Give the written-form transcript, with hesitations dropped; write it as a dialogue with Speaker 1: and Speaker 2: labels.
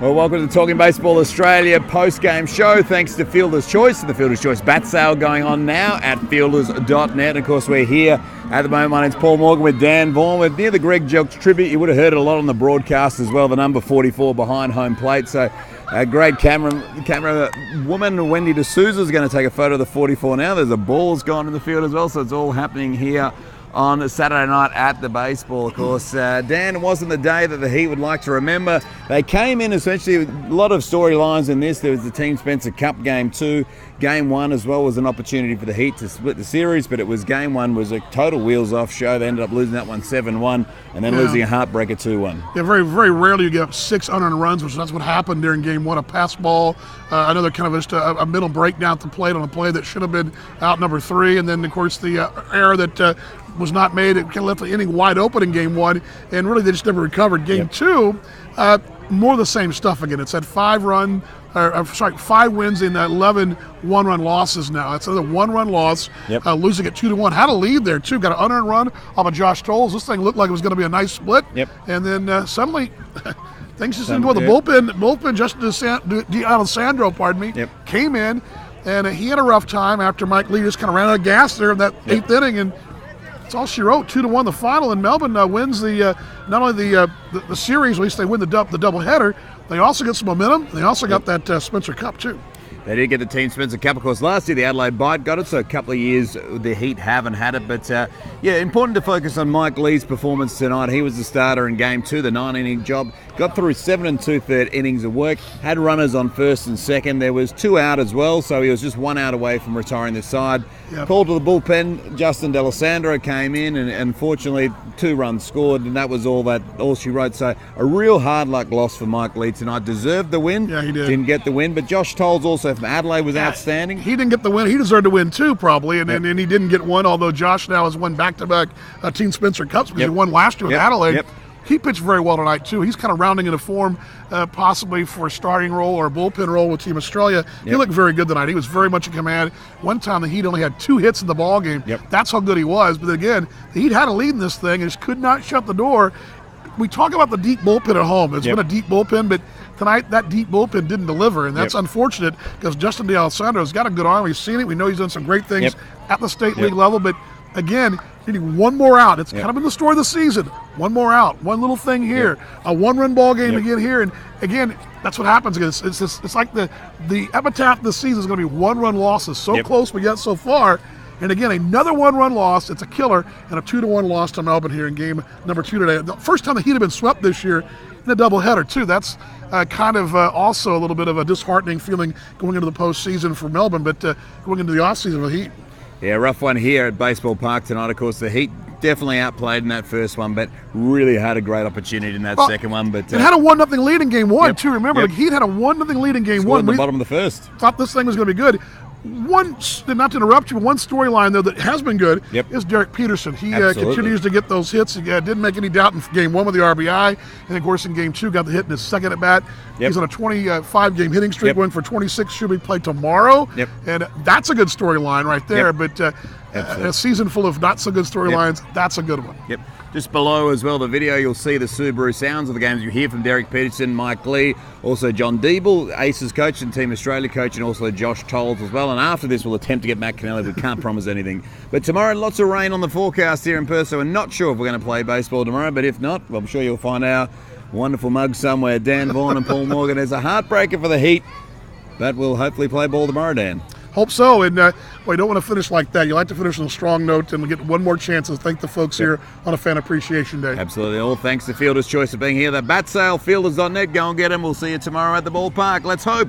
Speaker 1: Well, welcome to Talking Baseball Australia post-game show. Thanks to Fielder's Choice and the Fielder's Choice bat sale going on now at fielders.net. Of course, we're here at the moment. My name's Paul Morgan with Dan Vaughan. We're near the Greg Jelks tribute. You would have heard it a lot on the broadcast as well, the number 44 behind home plate. So a great camera woman, Wendy D'Souza, is going to take a photo of the 44 now. There's a ball's gone in the field as well, so it's all happening here on Saturday night at the baseball. Of course, Dan, it wasn't the day that the Heat would like to remember. They came in essentially with a lot of storylines in this. There was the Team Spencer Cup Game 2. Game 1 as well was an opportunity for the Heat to split the series, but it was Game 1 was a total wheels-off show. They ended up losing that one 7-1 and then losing a heartbreaker 2-1.
Speaker 2: Yeah, very, very rarely you get 6 unearned runs, which that's what happened during Game 1. A pass ball, another kind of just a middle breakdown at the plate on a play that should have been out number 3, and then, of course, the error that was not made. It kind of left the inning wide open in Game 1, and really they just never recovered. Game 2, more of the same stuff again. It's had 5 wins in 11 one-run losses now. It's another one-run loss, losing it 2-1. Had a lead there, too. Got an unearned run off of Josh Tolles. This thing looked like it was going to be a nice split. And then suddenly things just didn't go. The bullpen, Justin D'Alessandro, came in, and he had a rough time after Mike Lee just kind of ran out of gas there in that 8th inning, and that's all she wrote. 2-1 the final, and Melbourne wins the not only the series, at least they win the doubleheader. They also get some momentum. They also got that Spencer Cup too.
Speaker 1: They did get the Team Spencer Cup. Of course, last year the Adelaide Bite got it, so a couple of years the Heat haven't had it. But important to focus on Mike Lee's performance tonight. He was the starter in Game 2, the 9-inning job. Got through 7 2/3 innings of work. Had runners on first and second. There was 2 out as well, so he was just 1 out away from retiring the side. Called to the bullpen. Justin D'Alessandro came in, and unfortunately 2 runs scored, and that was all she wrote. So a real hard luck loss for Mike Lee tonight. Deserved the win.
Speaker 2: Yeah, he did.
Speaker 1: Didn't get the win, but Josh Tolles also from Adelaide was outstanding.
Speaker 2: He didn't get the win. He deserved to win too, probably, and he didn't get one. Although Josh now has won back-to-back Team Spencer Cups because he won last year with Adelaide. He pitched very well tonight too. He's kind of rounding into form, possibly for a starting role or a bullpen role with Team Australia. He looked very good tonight. He was very much in command. One time the Heat only had 2 hits in the ball game. That's how good he was. But again, the Heat had a lead in this thing and just could not shut the door. We talk about the deep bullpen at home. It's been a deep bullpen, but tonight that deep bullpen didn't deliver, and that's unfortunate because Justin D'Alessandro's got a good arm. We've seen it. We know he's done some great things at the state league level, but again, needing one more out. It's kind of been the story of the season. One more out, one little thing here, a 1-run ball game again here, and again, that's what happens. It's like the epitaph of the season is going to be 1-run losses. So close, but yet so far. And again, another 1-run loss. It's a killer, and a 2-1 loss to Melbourne here in game number 2 today. The first time the Heat have been swept this year in a doubleheader too. That's kind of also a little bit of a disheartening feeling going into the postseason for Melbourne, but going into the offseason with the Heat.
Speaker 1: Yeah, rough one here at Baseball Park tonight. Of course, the Heat definitely outplayed in that first one, but really had a great opportunity in that second one. But
Speaker 2: it had a 1-0 lead in Game 1 too. Remember, the Heat had a 1-0 lead in Game 1.
Speaker 1: At the bottom of the first.
Speaker 2: Thought this thing was going to be good. Not to interrupt you, but one storyline though that has been good is Derek Peterson. He continues to get those hits. He didn't make any doubt in Game 1 with the RBI, and of course in Game 2 got the hit in his second at bat. He's on a 25-game hitting streak, going for 26. Should be played tomorrow, and that's a good storyline right there. But a season full of not so good storylines, that's a good one.
Speaker 1: Just below as well, the video, you'll see the Subaru sounds of the games. You hear from Derek Peterson, Mike Lee, also John Diebel, Aces coach and Team Australia coach, and also Josh Tolles as well. And after this, we'll attempt to get Matt Kennelly, but can't promise anything. But tomorrow, lots of rain on the forecast here in Perth, so we're not sure if we're going to play baseball tomorrow. But if not, well, I'm sure you'll find our wonderful mug somewhere. Dan Vaughan and Paul Morgan. There's a heartbreaker for the Heat, but we'll hopefully play ball tomorrow, Dan.
Speaker 2: Hope so, and we don't want to finish like that. You like to finish on a strong note, and we get one more chance to thank the folks here on a Fan Appreciation Day.
Speaker 1: Absolutely. All thanks to Fielder's Choice for being here. The bat sale, fielders.net. Go and get them. We'll see you tomorrow at the ballpark. Let's hope.